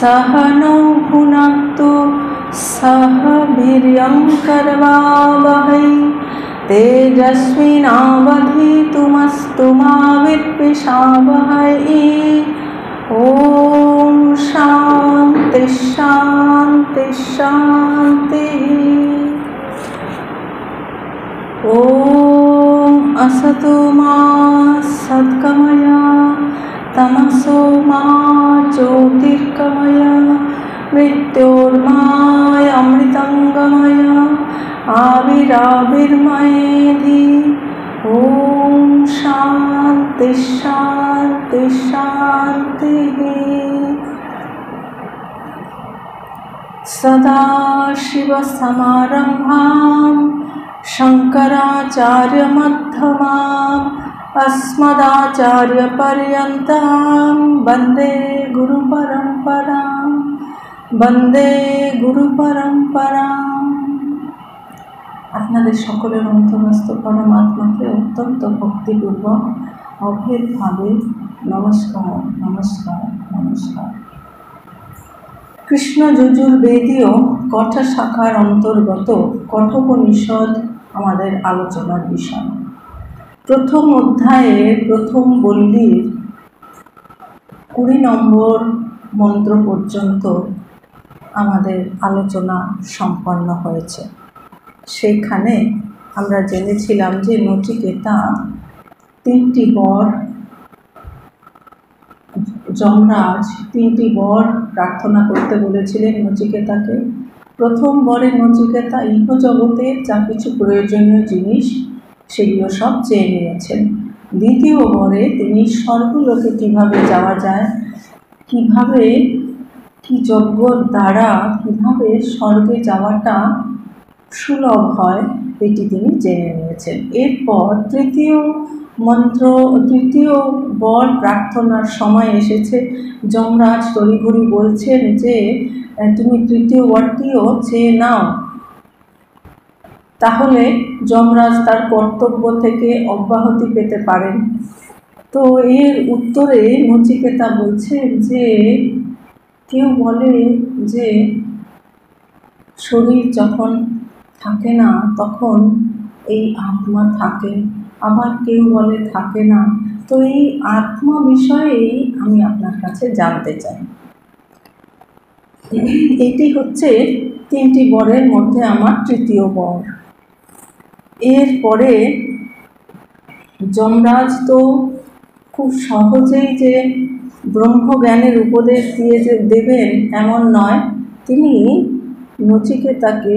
सह नौ भुनक्तु सह वीर्यं करवावहै तेजस्विनावधीतमस्तु मा विद्विषावहै। ओम शांति शांति शांति। ओम असतो मा सद्गमय तमसो मा ज्योतिर्गमय मृत्योर्माय अमृतंगमय आविराविर्मयेधि। ओम शांति शांति शांति। सदाशिवसमारम्भां शंकराचार्यमध्यमाम् अस्मदाचार्यपर्यन्तां वन्दे गुरुपरम्परां वन्दे गुरुपरम्पराम्। আপনাদের সকলের অন্তরস্থ পরমাত্মাকে অত্যন্ত ভক্তিপূর্বক অভেদভাবে নমস্কার নমস্কার নমস্কার। কৃষ্ণ যজুর্বেদীয় কঠা শাখার অন্তর্গত কঠোপনিষদ আমাদের আলোচনার বিষয়। প্রথম অধ্যায়ের প্রথম বল্লীর 20 নম্বর মন্ত্র পর্যন্ত আমাদের আলোচনা সম্পন্ন হয়েছে। সেখানে আমরা জেনেছিলাম যে নচিকেতা 3টি বর, যমরাজ 3টি বর প্রার্থনা করতে বলেছিলেন নচিকেতাকে। প্রথম বরে নচিকেতা ইহজগতের যা কিছু প্রয়োজনীয় জিনিস সেগুলো সব চেয়ে নিয়েছেন। দ্বিতীয় বরে তিনি স্বর্গলোকে কিভাবে যাওয়া যায়, কিভাবে কি যজ্ঞর দ্বারা কিভাবে স্বর্গে যাওয়াটা সুলভ হয় এটি তিনি জেনে নিয়েছেন। এরপর তৃতীয় বর প্রার্থনার সময় এসেছে। যমরাজ তড়িঘড়ি বলছেন যে তুমি তৃতীয় বরটিও চেয়ে নাও, তাহলে যমরাজ তার কর্তব্য থেকে অব্যাহতি পেতে পারেন। তো এর উত্তরে নচিকেতা বলছেন যে কেউ বলে যে শরীর যখন থাকে না তখন এই আত্মা থাকে, আবার কেউ বলে থাকে না। তো এই আত্মা বিষয়েই আমি আপনার কাছে জানতে চাই। এটি হচ্ছে 3টি বরের মধ্যে আমার তৃতীয় বর। এরপরে যমরাজ তো খুব সহজেই যে ব্রহ্মজ্ঞানের উপদেশ দিয়ে যে দেবেন এমন নয়, তিনি নচিকেতাকে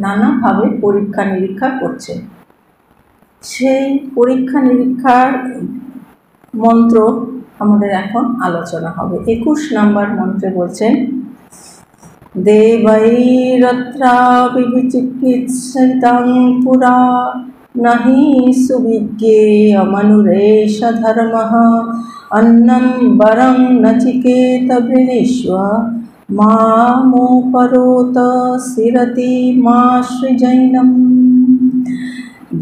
নানাভাবে পরীক্ষা নিরীক্ষা করছে। সেই পরীক্ষা নিরীক্ষার মন্ত্র আমাদের এখন আলোচনা হবে। 21 নম্বর মন্ত্রে বলছেন দেবৈরত্রাপি বিচিকিৎসিতং পুরা নাহি সুবিজ্ঞেয়মনুরেষ ধর্মঃ অন্নম বরং নচিকেত বৃণীষ্ব মামোপরোত সিরতি মা সৃজৈনম।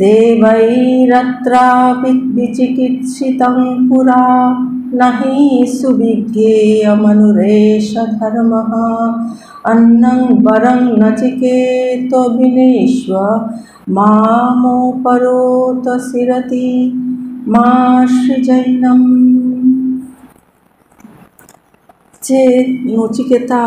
দেবৈরত্রাপি বিচিকিৎসিতং পুরা নাহি সুবিজ্ঞেয়মনুরেষ ধর্মঃ অন্নং বরং নচিকেত বৃণীষ্ব মামোপরোত সিরতি মা সৃজৈনম। যে নচিকেতা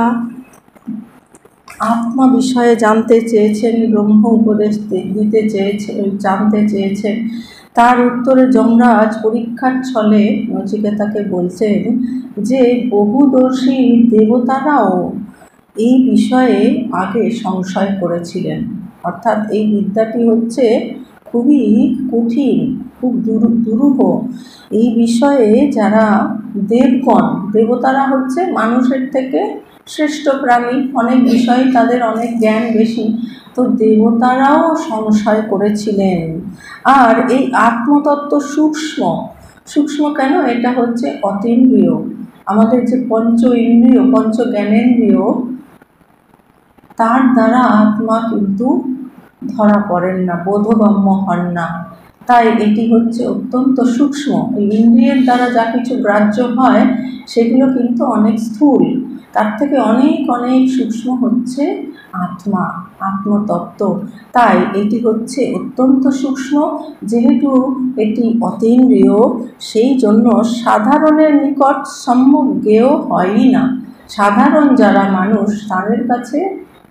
আত্মা বিষয়ে জানতে চেয়েছেন, ব্রহ্ম উপদেশ দিতে চেয়েছেন, জানতে চেয়েছেন, তার উত্তরে যমরাজ পরীক্ষার ছলে নচিকেতাকে বলছেন যে বহুদর্শী দেবতারাও এই বিষয়ে আগে সংশয় করেছিলেন। অর্থাৎ এই বিদ্যাটি হচ্ছে খুবই কঠিন, খুব দুরূহ। এই বিষয়ে যারা দেবগণ, দেবতারা হচ্ছে মানুষের থেকে শ্রেষ্ঠ প্রাণী, অনেক বিষয়ে তাদের অনেক জ্ঞান বেশি, তো দেবতারাও সংশয় করেছিলেন। আর এই আত্মতত্ত্ব সূক্ষ্ম কেন? এটা হচ্ছে অতীন্দ্রিয়। আমাদের যে পঞ্চ ইন্দ্রিয়, পঞ্চ জ্ঞানেন্দ্রিয়, তার দ্বারা আত্মা কিন্তু ধরা পড়েন না, বোধগম্য হন না। তাই এটি হচ্ছে অত্যন্ত সূক্ষ্ম। এই ইন্দ্রিয়ের দ্বারা যা কিছু গ্রাহ্য হয় সেগুলো কিন্তু অনেক স্থূল, তার থেকে অনেক অনেক সূক্ষ্ম হচ্ছে আত্মা, আত্মতত্ত্ব। তাই এটি হচ্ছে অত্যন্ত সূক্ষ্ম। যেহেতু এটি অতীন্দ্রিয়, সেই জন্য সাধারণের নিকট সম্যক জ্ঞেয় হয়ই না। সাধারণ যারা মানুষ তাদের কাছে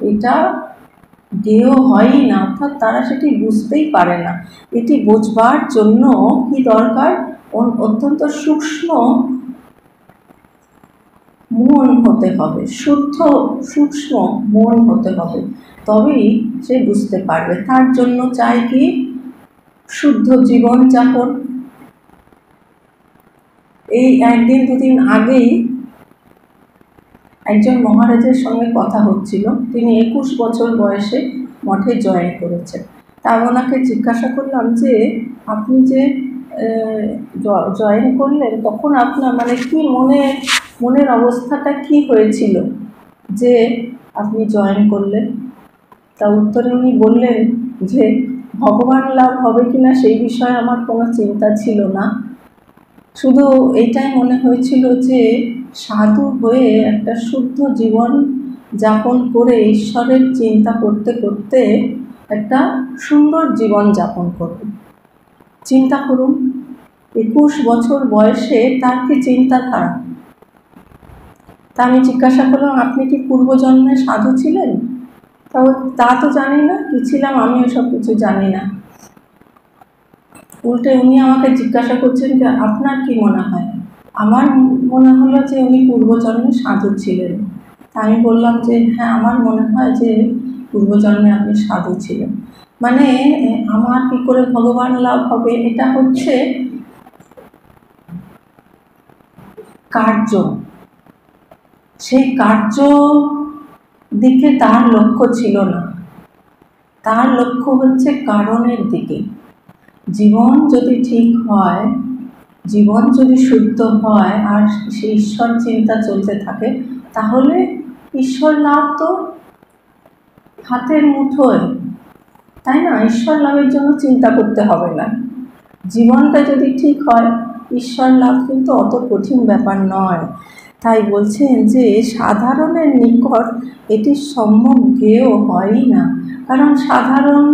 এটা জ্ঞেয় হয়ই না, অর্থাৎ তারা সেটি বুঝতেই পারে না। এটি বোঝবার জন্য কি দরকার? অত্যন্ত সূক্ষ্ম মন হতে হবে, শুদ্ধ সূক্ষ্ম মন হতে হবে, তবেই সে বুঝতে পারবে। তার জন্য চাই কি? শুদ্ধ জীবন যাপন। এই একদিন দুদিন আগেই একজন মহারাজের সঙ্গে কথা হচ্ছিল। তিনি 21 বছর বয়সে মঠে জয়েন করেছেন। তা ওনাকে জিজ্ঞাসা করলাম যে আপনি যে জয়েন করলেন তখন আপনার মানে কি মনের অবস্থাটা কি হয়েছিল যে আপনি জয়েন করলেন? তা উত্তরে উনি বললেন যে ভগবান লাভ হবে কিনা সেই বিষয়ে আমার কোনো চিন্তা ছিল না, শুধু এইটাই মনে হয়েছিল যে সাধু হয়ে একটা শুদ্ধ জীবন যাপন করে ঈশ্বরের চিন্তা করতে করতে একটা সুন্দর জীবন যাপন করব। চিন্তা করুন, 21 বছর বয়সে তার কি চিন্তাধারা! তা আমি জিজ্ঞাসা করলাম, আপনি কি পূর্বজন্মে সাধু ছিলেন? তা তো জানি না, কি ছিলাম আমি এসব কিছু জানি না। উল্টে উনি আমাকে জিজ্ঞাসা করছেন যে আপনার কি মনে হয়? আমার মনে হলো যে উনি পূর্বজন্মে সাধু ছিলেন। তা আমি বললাম যে হ্যাঁ, আমার মনে হয় যে পূর্বজন্মে আপনি সাধু ছিলেন। মানে আমার কি করে ভগবান লাভ হবে, এটা হচ্ছে কার্য। সেই কার্য দিকে তার লক্ষ্য ছিল না, তার লক্ষ্য হচ্ছে কারণের দিকে। জীবন যদি ঠিক হয়, জীবন যদি শুদ্ধ হয় আর সেই ঈশ্বর চিন্তা চলতে থাকে, তাহলে ঈশ্বর লাভ তো হাতের মুঠোয়, তাই না? ঈশ্বর লাভের জন্য চিন্তা করতে হবে না। জীবনটা যদি ঠিক হয়, ঈশ্বর লাভ কিন্তু অত কঠিন ব্যাপার নয়। তাই বলছেন যে সাধারণের নিকট এটি সম্যক জ্ঞেয় হয়ই না, কারণ সাধারণ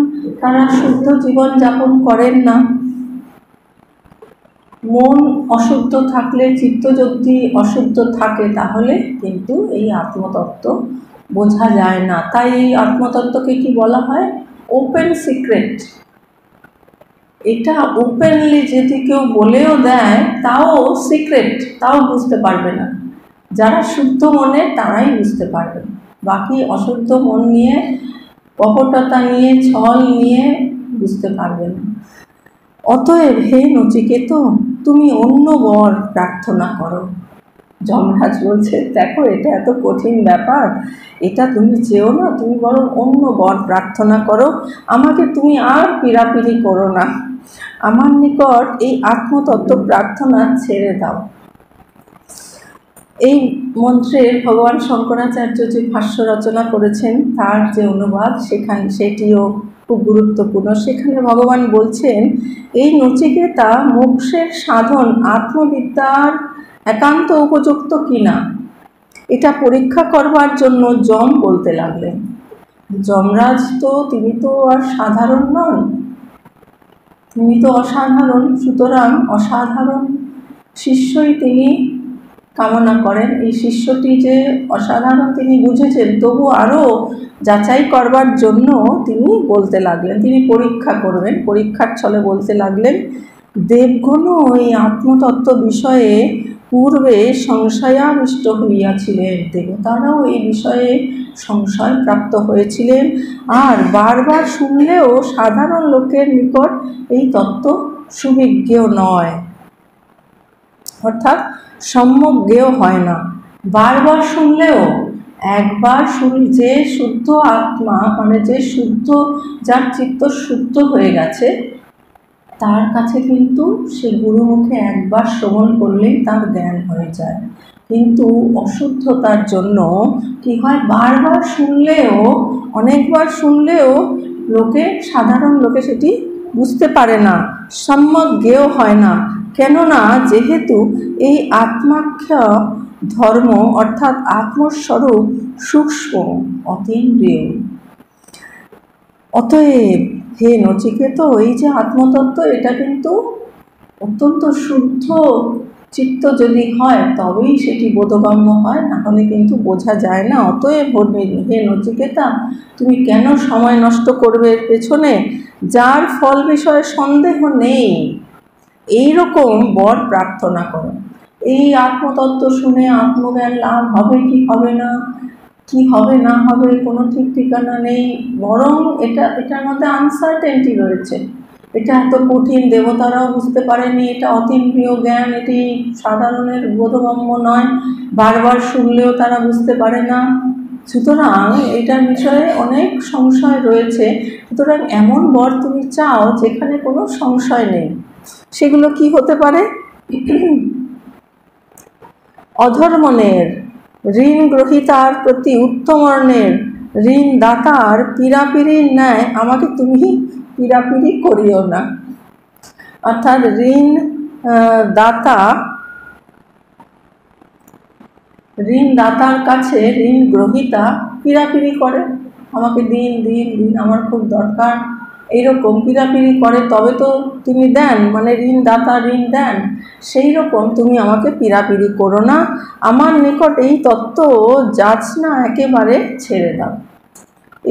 তারা শুদ্ধ জীবন যাপন করেন না। মন অশুদ্ধ থাকলে, চিত্ত যদি অশুদ্ধ থাকে, তাহলে কিন্তু এই আত্মতত্ত্ব বোঝা যায় না। তাই এই আত্মতত্ত্বকে কি বলা হয়? Open secret. এটা ওপেনলি যদি কেউ বলেও দেয় তাও সিক্রেট, তাও বুঝতে পারবে না। যারা শুদ্ধ মনে তারাই বুঝতে পারবে, বাকি অশুদ্ধ মন নিয়ে, কপটতা নিয়ে, ছল নিয়ে বুঝতে পারবে না। অতএব হে নচিকেত, তুমি অন্য বর প্রার্থনা করো। যমরাজ বলছে দেখো, এটা এত কঠিন ব্যাপার, এটা তুমি চেও না, তুমি বরং অন্য বর প্রার্থনা করো। আমাকে তুমি আর পীড়াপিড়ি করো না, আমার নিকট এই আত্মতত্ত্ব প্রার্থনা ছেড়ে দাও। এই মন্ত্রের ভগবান শঙ্করাচার্য যে ভাষ্য রচনা করেছেন, তার যে অনুবাদ সেটিও খুব গুরুত্বপূর্ণ। সেখানে ভগবান বলছেন, এই নচিকেতা মোক্ষের সাধন আত্মবিদ্যার একান্ত উপযুক্ত কিনা এটা পরীক্ষা করবার জন্য যম বলতে লাগলেন। যমরাজ তো তিনি তো আর সাধারণ নন, তিনি তো অসাধারণ। সুতরাং অসাধারণ শিষ্যই তিনি কামনা করেন। এই শিষ্যটি যে অসাধারণ তিনি বুঝেছেন, তবু আরও যাচাই করবার জন্য তিনি বলতে লাগলেন, তিনি পরীক্ষা করবেন। পরীক্ষার ছলে বলতে লাগলেন, দেবগণও এই আত্মতত্ত্ব বিষয়ে পূর্বে সংশয়াবিষ্ট হইয়াছিলেন, দেবতারাও এই বিষয়ে সংশয় প্রাপ্ত হয়েছিলেন, আর বারবার শুনলেও সাধারণ লোকের নিকট এই তত্ত্ব সুবিজ্ঞ নয়, অর্থাৎ সম্যক জ্ঞেয় হয় না। বারবার শুনলেও, একবার যে শুদ্ধ আত্মা, মানে যে শুদ্ধ, যার চিত্ত শুদ্ধ হয়ে গেছে, তার কাছে কিন্তু সে গুরুমুখে একবার শ্রবণ করলেই তার জ্ঞান হয়ে যায়। কিন্তু অশুদ্ধতার জন্য কি হয়, বারবার শুনলেও, অনেকবার শুনলেও সাধারণ লোকে সেটি বুঝতে পারে না, সম্যক জ্ঞেয় হয় না। কেননা যেহেতু এই আত্মাখ্য ধর্ম অর্থাৎ আত্মস্বরূপ সূক্ষ্ম, অতীন্দ্রিয়। অতএব হে নচিকেত, এই যে আত্মতত্ত্ব এটা কিন্তু অত্যন্ত শুদ্ধ চিত্ত যদি হয় তবেই সেটি বোধগম্য হয়, না হলে কিন্তু বোঝা যায় না। অতএব হে নচিকেতা, তুমি কেন সময় নষ্ট করবে এর পেছনে, যার ফল বিষয়ে সন্দেহ নেই, এইরকম বর প্রার্থনা করো। এই আত্মতত্ত্ব শুনে আত্মজ্ঞান লাভ হবে কি হবে না, কি হবে না হবে কোনো ঠিক ঠিকানা নেই, বরং এটার মধ্যে আনসার্টেনটি রয়েছে। এটা এত কঠিন, দেবতারাও বুঝতে পারেনি, এটা অতীন্দ্রিয় জ্ঞান, এটি সাধারণের বোধগম্য নয়, বারবার শুনলেও তারা বুঝতে পারে না। সুতরাং এটার বিষয়ে অনেক সংশয় রয়েছে। সুতরাং এমন বর তুমি চাও যেখানে কোনো সংশয় নেই। সেগুলো কি হতে পারে? অধর্মণের ঋণ গ্রহীতার প্রতি উত্তমর্ণের ঋণ দাতার পীড়াপিড়ির ন্যায় আমাকে তুমি পীড়াপিড়ি করিও না। অর্থাৎ ঋণ দাতার কাছে ঋণ গ্রহীতা পীড়াপিড়ি করে, আমাকে দিন দিন দিন, আমার খুব দরকার, এইরকম পীড়াপিড়ি করে তবে তো তিনি দেন, মানে ঋণ দাতা ঋণ দেন। সেই রকম তুমি আমাকে পীড়াপিড়ি করো না, আমার নিকট এই তত্ত্ব যাচনা একেবারে ছেড়ে দাও।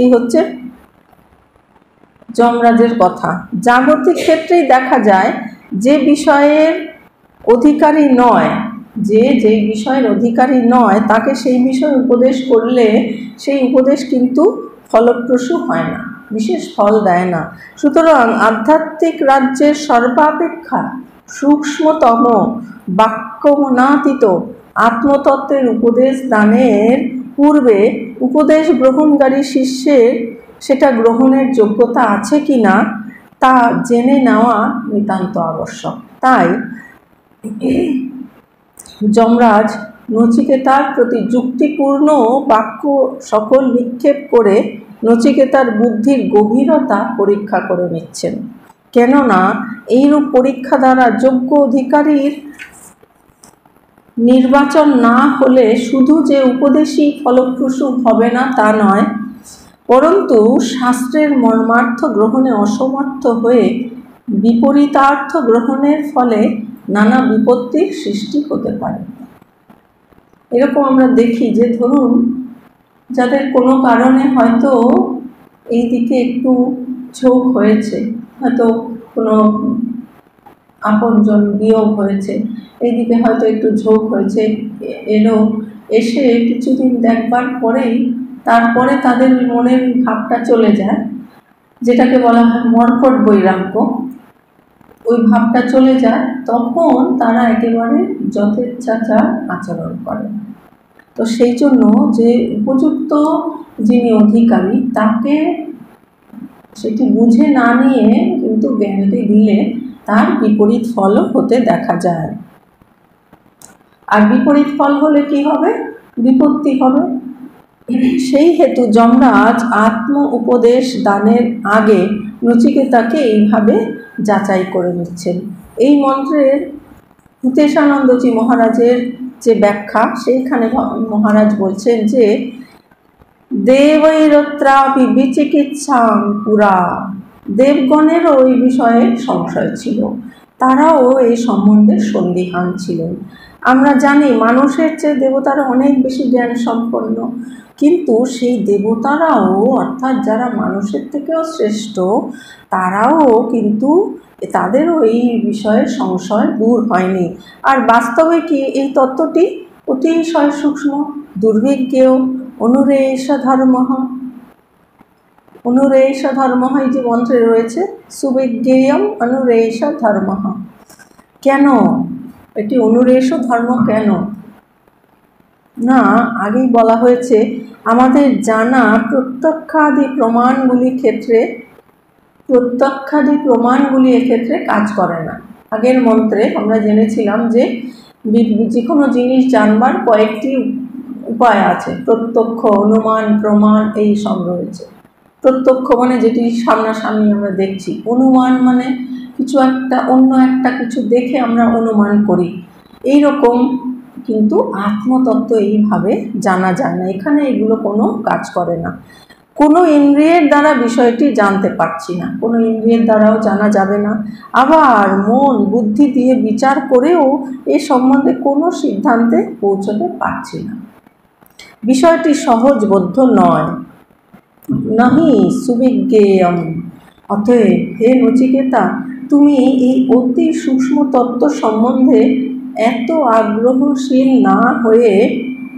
এই হচ্ছে যমরাজের কথা। জাগতিক ক্ষেত্রেই দেখা যায় যে বিষয়ের অধিকারী নয়, যে বিষয়ের অধিকারী নয় তাকে সেই বিষয়ে উপদেশ করলে সেই উপদেশ কিন্তু ফলপ্রসূ হয় না, বিশেষ ফল দেয় না। সুতরাং আধ্যাত্মিক রাজ্যের সর্বাপেক্ষা সূক্ষ্মতম বাক্যমনাতীত আত্মতত্ত্বের উপদেশ দানের পূর্বে উপদেশ গ্রহণকারী শিষ্যের সেটা গ্রহণের যোগ্যতা আছে কি না তা জেনে নেওয়া নিতান্ত আবশ্যক। তাই যমরাজ নচিকেতার প্রতি যুক্তিপূর্ণ বাক্য সকল নিক্ষেপ করে নচিকেতার বুদ্ধির গভীরতা পরীক্ষা করে নিচ্ছেন। কেননা এইরূপ পরীক্ষা দ্বারা যোগ্য অধিকারীর নির্বাচন না হলে শুধু যে উপদেশই ফলপ্রসূ হবে না তা নয়, পরন্তু শাস্ত্রের মর্মার্থ গ্রহণে অসমর্থ হয়ে বিপরীতার্থ গ্রহণের ফলে নানা বিপত্তির সৃষ্টি হতে পারে। এরকম আমরা দেখি যে ধরুন যাদের কোনো কারণে হয়তো এই দিকে একটু ঝোঁক হয়েছে, হয়তো কোনো আপনজন বিয়োগ হয়েছে, এইদিকে হয়তো একটু ঝোঁক হয়েছে, এসে কিছুদিন দেখবার পরেই তারপরে তাদের মনের ভাবটা চলে যায়, যেটাকে বলা হয় মর্কট বৈরাগ্য, ওই ভাবটা চলে যায়, তখন তারা একেবারে যথেচ্ছাচার আচরণ করে। তো সেই জন্য যে উপযুক্ত যিনি অধিকারী তাকে সেটি বুঝে না নিয়ে কিন্তু জ্ঞানটি দিলে তার বিপরীত ফলও হতে দেখা যায়। আর বিপরীত ফল হলে কি হবে? বিপত্তি হবে। সেই হেতু যমরাজ আত্ম উপদেশ দানের আগে নচিকেতাকে এইভাবে যাচাই করে নিচ্ছেন। এই মন্ত্রের ভূতেশানন্দজি মহারাজের যে ব্যাখ্যা, সেইখানে মহারাজ বলছেন যে দেবৈরত্রাপি বিচিকিৎসাং পুরা, দেবগণেরও এই বিষয়ে সংশয় ছিল, তারাও এই সম্বন্ধে সন্দিহান ছিলেন। আমরা জানি মানুষের চেয়ে দেবতারা অনেক বেশি জ্ঞান সম্পন্ন, কিন্তু সেই দেবতারাও অর্থাৎ যারা মানুষের থেকেও শ্রেষ্ঠ তারাও কিন্তু তাদেরও এই বিষয়ে সংশয় দূর হয়নি। আর বাস্তবে কি এই তত্ত্বটি অতিশয় সূক্ষ্ম, দুর্বিজ্ঞেয়, অনুরেষ ধর্ম এই যে মন্ত্রে রয়েছে, সুবিজ্ঞেয়ম অনুরেষ ধর্ম। কেন এটি অনুরেষ ধর্ম? কেন না, আগেই বলা হয়েছে আমাদের জানা প্রত্যক্ষাদি প্রমাণগুলি এক্ষেত্রে কাজ করে না। আগের মন্ত্রে আমরা জেনেছিলাম যে যে কোনো জিনিস জানবার কয়েকটি উপায় আছে, প্রত্যক্ষ, অনুমান, প্রমাণ, এই সব রয়েছে। প্রত্যক্ষ মানে যেটি সামনাসামনি আমরা দেখছি, অনুমান মানে কিছু একটা, অন্য একটা কিছু দেখে আমরা অনুমান করি, এই রকম। কিন্তু আত্মতত্ত্ব এইভাবে জানা যায় না, এখানে এগুলো কোনো কাজ করে না। কোনো ইন্দ্রিয়ের দ্বারা বিষয়টি জানতে পারছি না, কোনো ইন্দ্রিয়ের দ্বারাও জানা যাবে না। আবার মন বুদ্ধি দিয়ে বিচার করেও এ সম্বন্ধে কোনো সিদ্ধান্তে পৌঁছতে পারছি না। বিষয়টি সহজবোধ্য নয়, নাহি সুবিজ্ঞেয়ম। অতএব হে নচিকেতা, তুমি এই অতি সূক্ষ্ম তত্ত্ব সম্বন্ধে এত আগ্রহশীল না হয়ে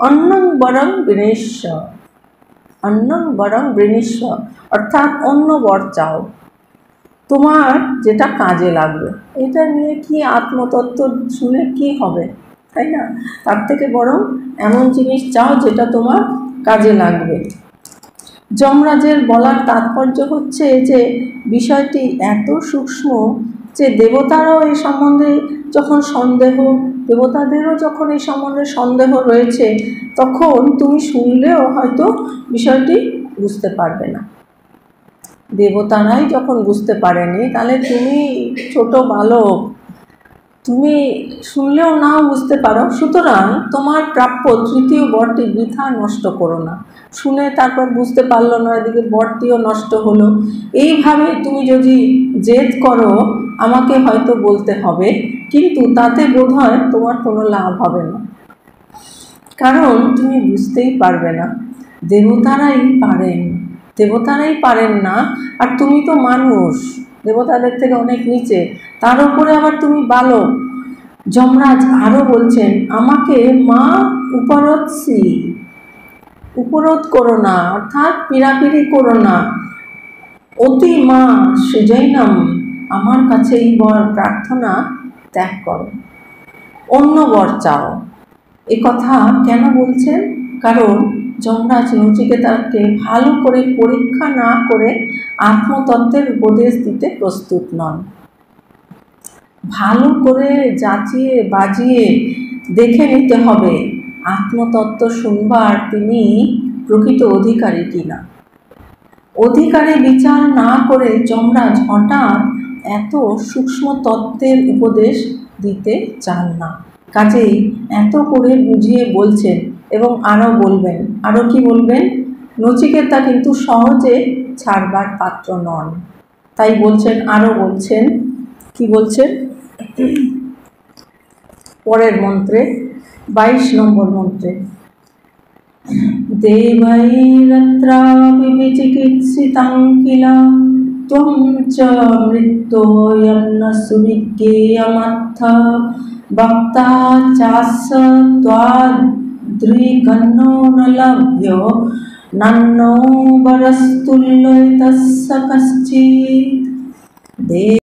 অন্যং বরং বিনেশ্য, অন্যং বরং বিনেশ্য অর্থাৎ অন্য বর চাও, তোমার যেটা কাজে লাগবে। এটা নিয়ে কি আত্মতত্ত্ব শুনে কি হবে, তাই না? তার থেকে বরং এমন জিনিস চাও যেটা তোমার কাজে লাগবে। যমরাজের বলার তাৎপর্য হচ্ছে যে বিষয়টি এত সূক্ষ্ম যে দেবতারাও এই সম্বন্ধে যখন সন্দেহ, দেবতাদেরও যখন এই সম্বন্ধে সন্দেহ রয়েছে, তখন তুমি শুনলেও হয়তো বিষয়টি বুঝতে পারবে না। দেবতারাই যখন বুঝতে পারেনি, তাহলে তুমি ছোট বালক, তুমি শুনলেও নাও বুঝতে পারো। সুতরাং তোমার প্রাপ্য তৃতীয় বরটি বৃথা নষ্ট করো না। শুনে তারপর বুঝতে পারলো না, এদিকে বরটিও নষ্ট হলো। এইভাবে তুমি যদি জেদ করো আমাকে হয়তো বলতে হবে, কিন্তু তাতে বোধহয় তোমার কোনো লাভ হবে না, কারণ তুমি বুঝতেই পারবে না। দেবতারাই পারেন, দেবতারাই পারেন না, আর তুমি তো মানুষ, দেবতাদের থেকে অনেক নিচে, তার উপরে আবার তুমি বালক। যমরাজ আরও বলছেন, আমাকে মা উপরোধসি, উপরোধ করো না, অর্থাৎ পীড়াপিড়ি করো না। অতি মা সৃজৈনম, আমার কাছে এই বর প্রার্থনা ত্যাগ করো, অন্য বর চাও। এ কথা কেন বলছেন? কারণ যমরাজ নচিকেতাকে ভালো করে পরীক্ষা না করে আত্মতত্ত্বের উপদেশ দিতে প্রস্তুত নন। ভালো করে যাচিয়ে বাজিয়ে দেখে নিতে হবে আত্মতত্ত্ব শুনবার তিনি প্রকৃত অধিকারী কিনা। অধিকারী বিচার না করে যমরাজ হঠাৎ এত সূক্ষ্ম তত্ত্বের উপদেশ দিতে চান না। কাজেই এত করে বুঝিয়ে বলছেন, এবং আরও বলবেন। আরও কি বলবেন? নচিকেতা কিন্তু সহজে ছাড়বার পাত্র নন, তাই বলছেন, আরও বলছেন। কি বলছেন? পরের মন্ত্রে, 22 নম্বর মন্ত্রে, দেবৈরত্রাপি বিচিকিৎসিতাং কিল ত্বং চ মৃত্যুর্যং ন সুবিজ্ঞেয়মর্থ বক্তা চাস্য ত্বাদৃগণো ন লভ্যো নান্নো বরস্তুল্যৈ তস্য কশ্চিৎ।